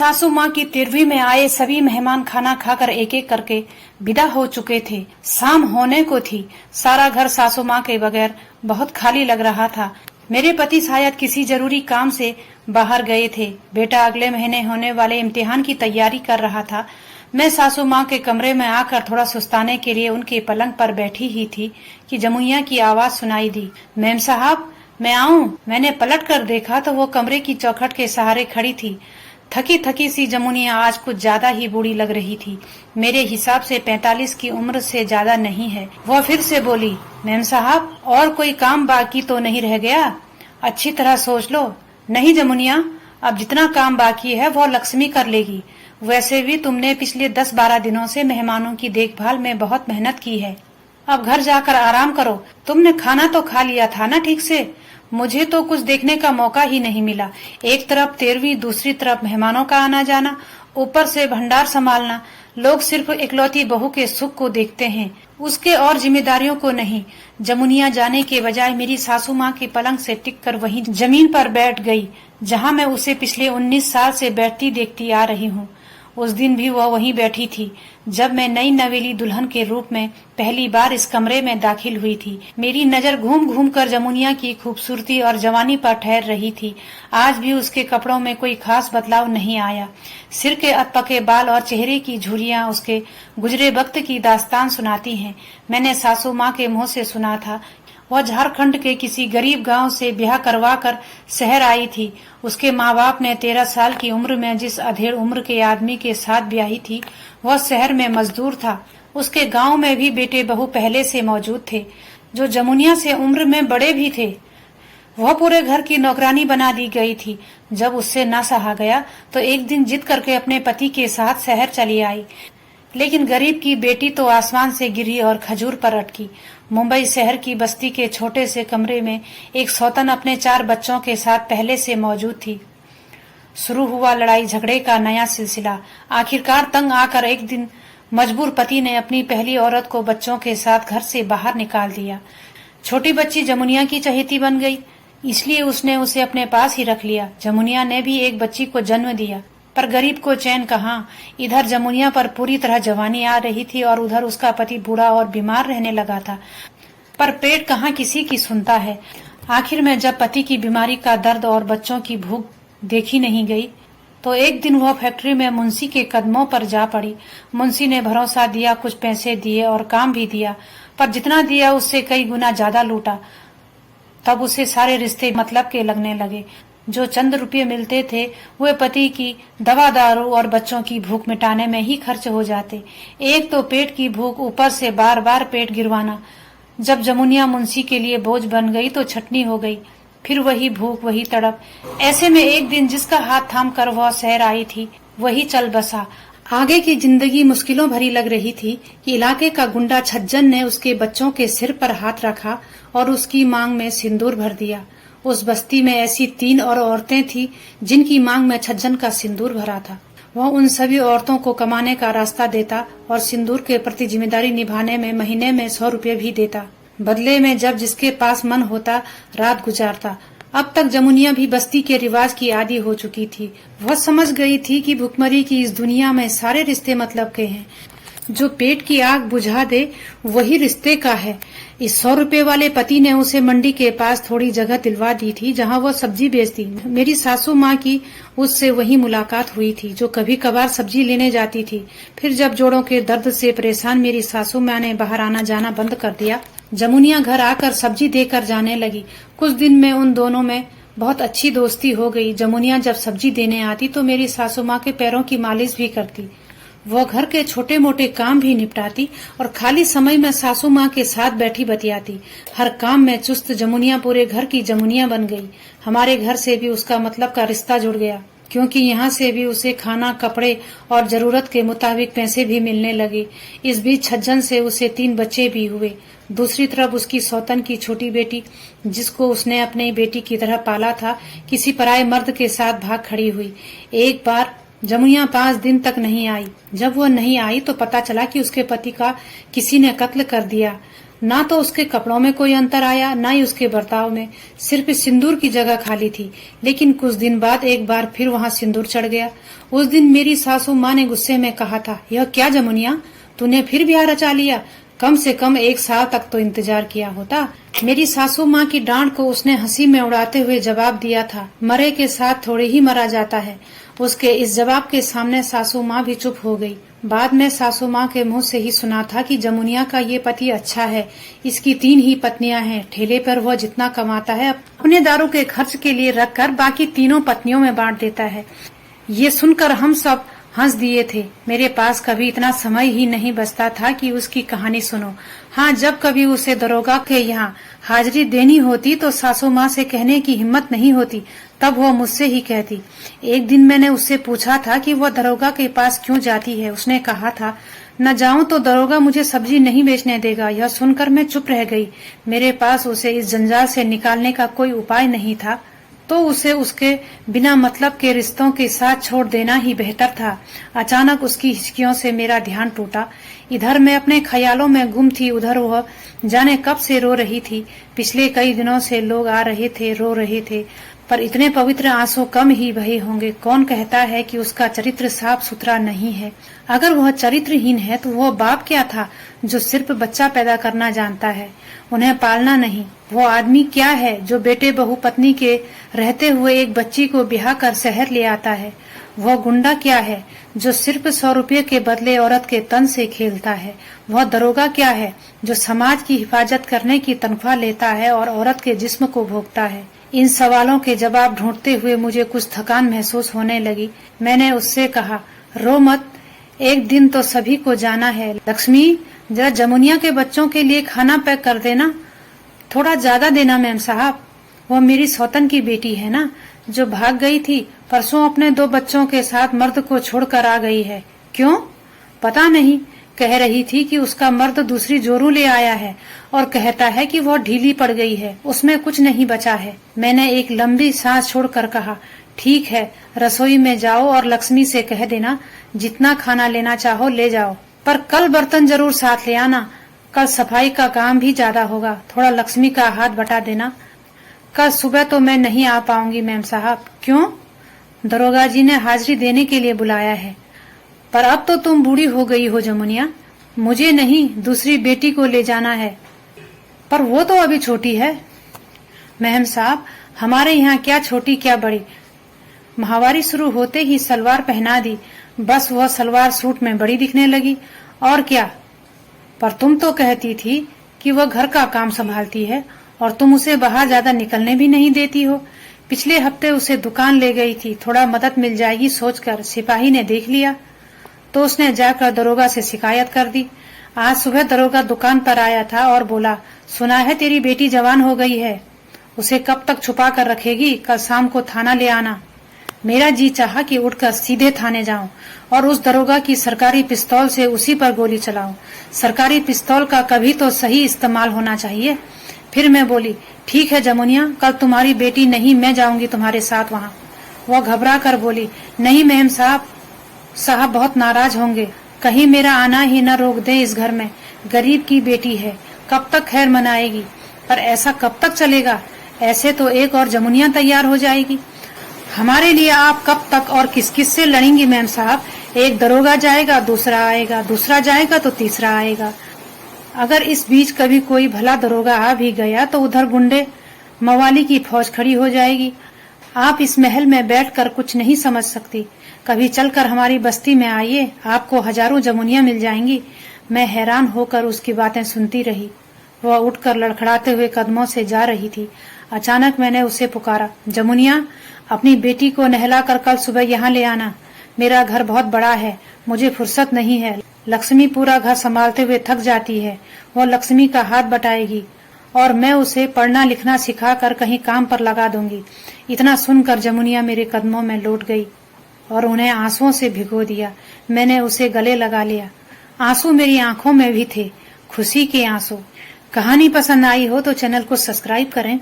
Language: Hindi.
सासू माँ की 13वीं में आए सभी मेहमान खाना खाकर एक एक करके विदा हो चुके थे। शाम होने को थी। सारा घर सासू माँ के बगैर बहुत खाली लग रहा था। मेरे पति शायद किसी जरूरी काम से बाहर गए थे। बेटा अगले महीने होने वाले इम्तिहान की तैयारी कर रहा था। मैं सासू माँ के कमरे में आकर थोड़ा सुस्ताने के लिए उनके पलंग पर बैठी ही थी कि जमुनिया की आवाज सुनाई दी। मेम साहब, मैं आऊं? मैंने पलट कर देखा तो वो कमरे की चौखट के सहारे खड़ी थी। थकी थकी सी जमुनिया आज कुछ ज्यादा ही बूढ़ी लग रही थी। मेरे हिसाब से 45 की उम्र से ज्यादा नहीं है। वह फिर से बोली, मैम साहब, और कोई काम बाकी तो नहीं रह गया? अच्छी तरह सोच लो। नहीं जमुनिया, अब जितना काम बाकी है वो लक्ष्मी कर लेगी। वैसे भी तुमने पिछले 10-12 दिनों से मेहमानों की देखभाल में बहुत मेहनत की है। अब घर जाकर आराम करो। तुमने खाना तो खा लिया था ना ठीक से? मुझे तो कुछ देखने का मौका ही नहीं मिला। एक तरफ 13वीं, दूसरी तरफ मेहमानों का आना जाना, ऊपर से भंडार संभालना। लोग सिर्फ इकलौती बहू के सुख को देखते हैं, उसके और जिम्मेदारियों को नहीं। जमुनिया जाने के बजाय मेरी सासू माँ के पलंग से टिककर वहीं जमीन पर बैठ गई जहाँ मैं उसे पिछले 19 साल से बैठती देखती आ रही हूँ। उस दिन भी वह वहीं बैठी थी जब मैं नई नवेली दुल्हन के रूप में पहली बार इस कमरे में दाखिल हुई थी। मेरी नजर घूम घूम कर जमुनिया की खूबसूरती और जवानी पर ठहर रही थी। आज भी उसके कपड़ों में कोई खास बदलाव नहीं आया। सिर के अधपके बाल और चेहरे की झुर्रियां उसके गुजरे वक्त की दास्तान सुनाती हैं। मैंने सासू माँ के मुंह से सुना था वह झारखंड के किसी गरीब गांव से ब्याह करवा कर शहर आई थी। उसके माँ बाप ने 13 साल की उम्र में जिस अधेड़ उम्र के आदमी के साथ ब्याही थी वह शहर में मजदूर था। उसके गांव में भी बेटे बहू पहले से मौजूद थे जो जमुनिया से उम्र में बड़े भी थे। वह पूरे घर की नौकरानी बना दी गई थी। जब उससे न सहा गया तो एक दिन जिद करके अपने पति के साथ शहर चली आई। लेकिन गरीब की बेटी तो आसमान से गिरी और खजूर पर अटकी। मुंबई शहर की बस्ती के छोटे से कमरे में एक सौतन अपने 4 बच्चों के साथ पहले से मौजूद थी। शुरू हुआ लड़ाई झगड़े का नया सिलसिला। आखिरकार तंग आकर एक दिन मजबूर पति ने अपनी पहली औरत को बच्चों के साथ घर से बाहर निकाल दिया। छोटी बच्ची जमुनिया की चहेती बन गई, इसलिए उसने उसे अपने पास ही रख लिया। जमुनिया ने भी एक बच्ची को जन्म दिया, पर गरीब को चैन कहाँ। इधर जमुनिया पर पूरी तरह जवानी आ रही थी और उधर उसका पति बूढ़ा और बीमार रहने लगा था। पर पेट कहाँ किसी की सुनता है। आखिर में जब पति की बीमारी का दर्द और बच्चों की भूख देखी नहीं गई तो एक दिन वह फैक्ट्री में मुंशी के कदमों पर जा पड़ी। मुंशी ने भरोसा दिया, कुछ पैसे दिए और काम भी दिया, पर जितना दिया उससे कई गुना ज्यादा लूटा। तब उसे सारे रिश्ते मतलब के लगने लगे। जो चंद रुपये मिलते थे वे पति की दवा दारू और बच्चों की भूख मिटाने में ही खर्च हो जाते। एक तो पेट की भूख, ऊपर से बार बार पेट गिरवाना। जब जमुनिया मुंशी के लिए बोझ बन गई तो छटनी हो गई। फिर वही भूख, वही तड़प। ऐसे में एक दिन जिसका हाथ थाम कर वह शहर आई थी वही चल बसा। आगे की जिंदगी मुश्किलों भरी लग रही थी कि इलाके का गुंडा छज्जन ने उसके बच्चों के सिर पर हाथ रखा और उसकी मांग में सिंदूर भर दिया। उस बस्ती में ऐसी 3 और औरतें थी जिनकी मांग में छज्जन का सिंदूर भरा था। वह उन सभी औरतों को कमाने का रास्ता देता और सिंदूर के प्रति जिम्मेदारी निभाने में महीने में 100 रुपये भी देता। बदले में जब जिसके पास मन होता रात गुजारता। अब तक जमुनिया भी बस्ती के रिवाज की आदी हो चुकी थी। वह समझ गई थी कि भुखमरी की इस दुनिया में सारे रिश्ते मतलब के हैं। जो पेट की आग बुझा दे वही रिश्ते का है। इस 100 रुपए वाले पति ने उसे मंडी के पास थोड़ी जगह दिलवा दी थी जहां वह सब्जी बेचती। मेरी सासू माँ की उससे वही मुलाकात हुई थी जो कभी कभार सब्जी लेने जाती थी। फिर जब जोड़ों के दर्द से परेशान मेरी सासू माँ ने बाहर आना जाना बंद कर दिया, जमुनिया घर आकर सब्जी देकर जाने लगी। कुछ दिन में उन दोनों में बहुत अच्छी दोस्ती हो गई। जमुनिया जब सब्जी देने आती तो मेरी सासू माँ के पैरों की मालिश भी करती। वह घर के छोटे मोटे काम भी निपटाती और खाली समय में सासू माँ के साथ बैठी बतियाती। हर काम में चुस्त जमुनिया पूरे घर की जमुनिया बन गई। हमारे घर से भी उसका मतलब का रिश्ता जुड़ गया, क्योंकि यहाँ से भी उसे खाना, कपड़े और जरूरत के मुताबिक पैसे भी मिलने लगे। इस बीच छज्जन से उसे 3 बच्चे भी हुए। दूसरी तरफ उसकी सौतन की छोटी बेटी, जिसको उसने अपनी बेटी की तरह पाला था, किसी पराये मर्द के साथ भाग खड़ी हुई। एक बार जमुनिया 5 दिन तक नहीं आई। जब वह नहीं आई तो पता चला कि उसके पति का किसी ने कत्ल कर दिया। ना तो उसके कपड़ों में कोई अंतर आया, ना ही उसके बर्ताव में। सिर्फ सिंदूर की जगह खाली थी, लेकिन कुछ दिन बाद एक बार फिर वहाँ सिंदूर चढ़ गया। उस दिन मेरी सासू माँ ने गुस्से में कहा था, यह क्या जमुनिया, तूने फिर ब्याह रचा लिया? कम से कम 1 साल तक तो इंतजार किया होता। मेरी सासू माँ की डांट को उसने हंसी में उड़ाते हुए जवाब दिया था, मरे के साथ थोड़े ही मरा जाता है। उसके इस जवाब के सामने सासू माँ भी चुप हो गई। बाद में सासू माँ के मुंह से ही सुना था कि जमुनिया का ये पति अच्छा है, इसकी 3 ही पत्नियां हैं। ठेले पर वह जितना कमाता है अपने दारू के खर्च के लिए रखकर बाकी 3 पत्नियों में बांट देता है। ये सुनकर हम सब हंस दिए थे। मेरे पास कभी इतना समय ही नहीं बचता था कि उसकी कहानी सुनो। हाँ, जब कभी उसे दरोगा के यहाँ हाजिरी देनी होती तो सासू माँ से कहने की हिम्मत नहीं होती, तब वो मुझसे ही कहती। एक दिन मैंने उससे पूछा था कि वह दरोगा के पास क्यों जाती है। उसने कहा था, न जाऊं तो दरोगा मुझे सब्जी नहीं बेचने देगा। यह सुनकर मैं चुप रह गई। मेरे पास उसे इस जंजाल से निकालने का कोई उपाय नहीं था, तो उसे उसके बिना मतलब के रिश्तों के साथ छोड़ देना ही बेहतर था। अचानक उसकी हिचकियों से मेरा ध्यान टूटा। इधर मैं अपने ख्यालों में गुम थी, उधर वह जाने कब से रो रही थी। पिछले कई दिनों से लोग आ रहे थे, रो रहे थे, पर इतने पवित्र आंसू कम ही बहे होंगे। कौन कहता है कि उसका चरित्र साफ सुथरा नहीं है? अगर वह चरित्रहीन है तो वह बाप क्या था जो सिर्फ बच्चा पैदा करना जानता है, उन्हें पालना नहीं? वो आदमी क्या है जो बेटे बहू पत्नी के रहते हुए एक बच्ची को ब्याह कर शहर ले आता है? वह गुंडा क्या है जो सिर्फ 100 रुपये के बदले औरत के तन से खेलता है? वह दरोगा क्या है जो समाज की हिफाजत करने की तनख्वाह लेता है और औरत के जिस्म को भोगता है? इन सवालों के जवाब ढूंढते हुए मुझे कुछ थकान महसूस होने लगी। मैंने उससे कहा, रो मत, एक दिन तो सभी को जाना है। लक्ष्मी, जरा जमुनिया के बच्चों के लिए खाना पैक कर देना, थोड़ा ज्यादा देना मैम साहब। वह मेरी सौतन की बेटी है ना, जो भाग गई थी, परसों अपने 2 बच्चों के साथ मर्द को छोड़कर आ गई है। क्यों? पता नहीं, कह रही थी कि उसका मर्द दूसरी जोरू ले आया है और कहता है कि वह ढीली पड़ गई है, उसमें कुछ नहीं बचा है। मैंने एक लंबी सांस छोड़कर कहा, ठीक है, रसोई में जाओ और लक्ष्मी से कह देना जितना खाना लेना चाहो ले जाओ, पर कल बर्तन जरूर साथ ले आना। कल सफाई का काम भी ज्यादा होगा, थोड़ा लक्ष्मी का हाथ बटा देना। कल सुबह तो मैं नहीं आ पाऊंगी मैम साहब। क्यों? दरोगा जी ने हाजिरी देने के लिए बुलाया है। पर अब तो तुम बूढ़ी हो गई हो जमुनिया, मुझे नहीं, दूसरी बेटी को ले जाना है। पर वो तो अभी छोटी है। महम साहब, हमारे यहाँ क्या छोटी क्या बड़ी, माहवारी शुरू होते ही सलवार पहना दी, बस वह सलवार सूट में बड़ी दिखने लगी, और क्या। पर तुम तो कहती थी कि वह घर का काम संभालती है और तुम उसे बाहर ज्यादा निकलने भी नहीं देती हो। पिछले हफ्ते उसे दुकान ले गई थी, थोड़ा मदद मिल जाएगी सोचकर। सिपाही ने देख लिया तो उसने जाकर दरोगा से शिकायत कर दी। आज सुबह दरोगा दुकान पर आया था और बोला, सुना है तेरी बेटी जवान हो गई है, उसे कब तक छुपा कर रखेगी, कल शाम को थाना ले आना। मेरा जी चाहा कि उठकर सीधे थाने जाऊं और उस दरोगा की सरकारी पिस्तौल से उसी पर गोली चलाऊं। सरकारी पिस्तौल का कभी तो सही इस्तेमाल होना चाहिए। फिर मैं बोली, ठीक है जमुनिया, कल तुम्हारी बेटी नहीं, मैं जाऊंगी तुम्हारे साथ वहाँ। वह घबरा कर बोली, नहीं मेम साहब, साहब बहुत नाराज होंगे, कहीं मेरा आना ही न रोक दे इस घर में। गरीब की बेटी है, कब तक खैर मनाएगी? पर ऐसा कब तक चलेगा? ऐसे तो एक और जमुनिया तैयार हो जाएगी। हमारे लिए आप कब तक और किस किस से लड़ेंगी मैम साहब? एक दरोगा जाएगा, दूसरा आएगा, दूसरा जाएगा तो तीसरा आएगा। अगर इस बीच कभी कोई भला दरोगा आ भी गया तो उधर गुंडे मवाली की फौज खड़ी हो जाएगी। आप इस महल में बैठकर कुछ नहीं समझ सकती, कभी चलकर हमारी बस्ती में आइए, आपको हजारों जमुनिया मिल जाएंगी। मैं हैरान होकर उसकी बातें सुनती रही। वह उठकर लड़खड़ाते हुए कदमों से जा रही थी। अचानक मैंने उसे पुकारा, जमुनिया, अपनी बेटी को नहलाकर कल सुबह यहाँ ले आना। मेरा घर बहुत बड़ा है, मुझे फुर्सत नहीं है। लक्ष्मी पूरा घर संभालते हुए थक जाती है, वह लक्ष्मी का हाथ बटाएगी और मैं उसे पढ़ना लिखना सिखाकर कहीं काम पर लगा दूंगी। इतना सुनकर जमुनिया मेरे कदमों में लौट गई और उन्हें आंसुओं से भिगो दिया। मैंने उसे गले लगा लिया। आंसू मेरी आंखों में भी थे, खुशी के आंसू। कहानी पसंद आई हो तो चैनल को सब्सक्राइब करें।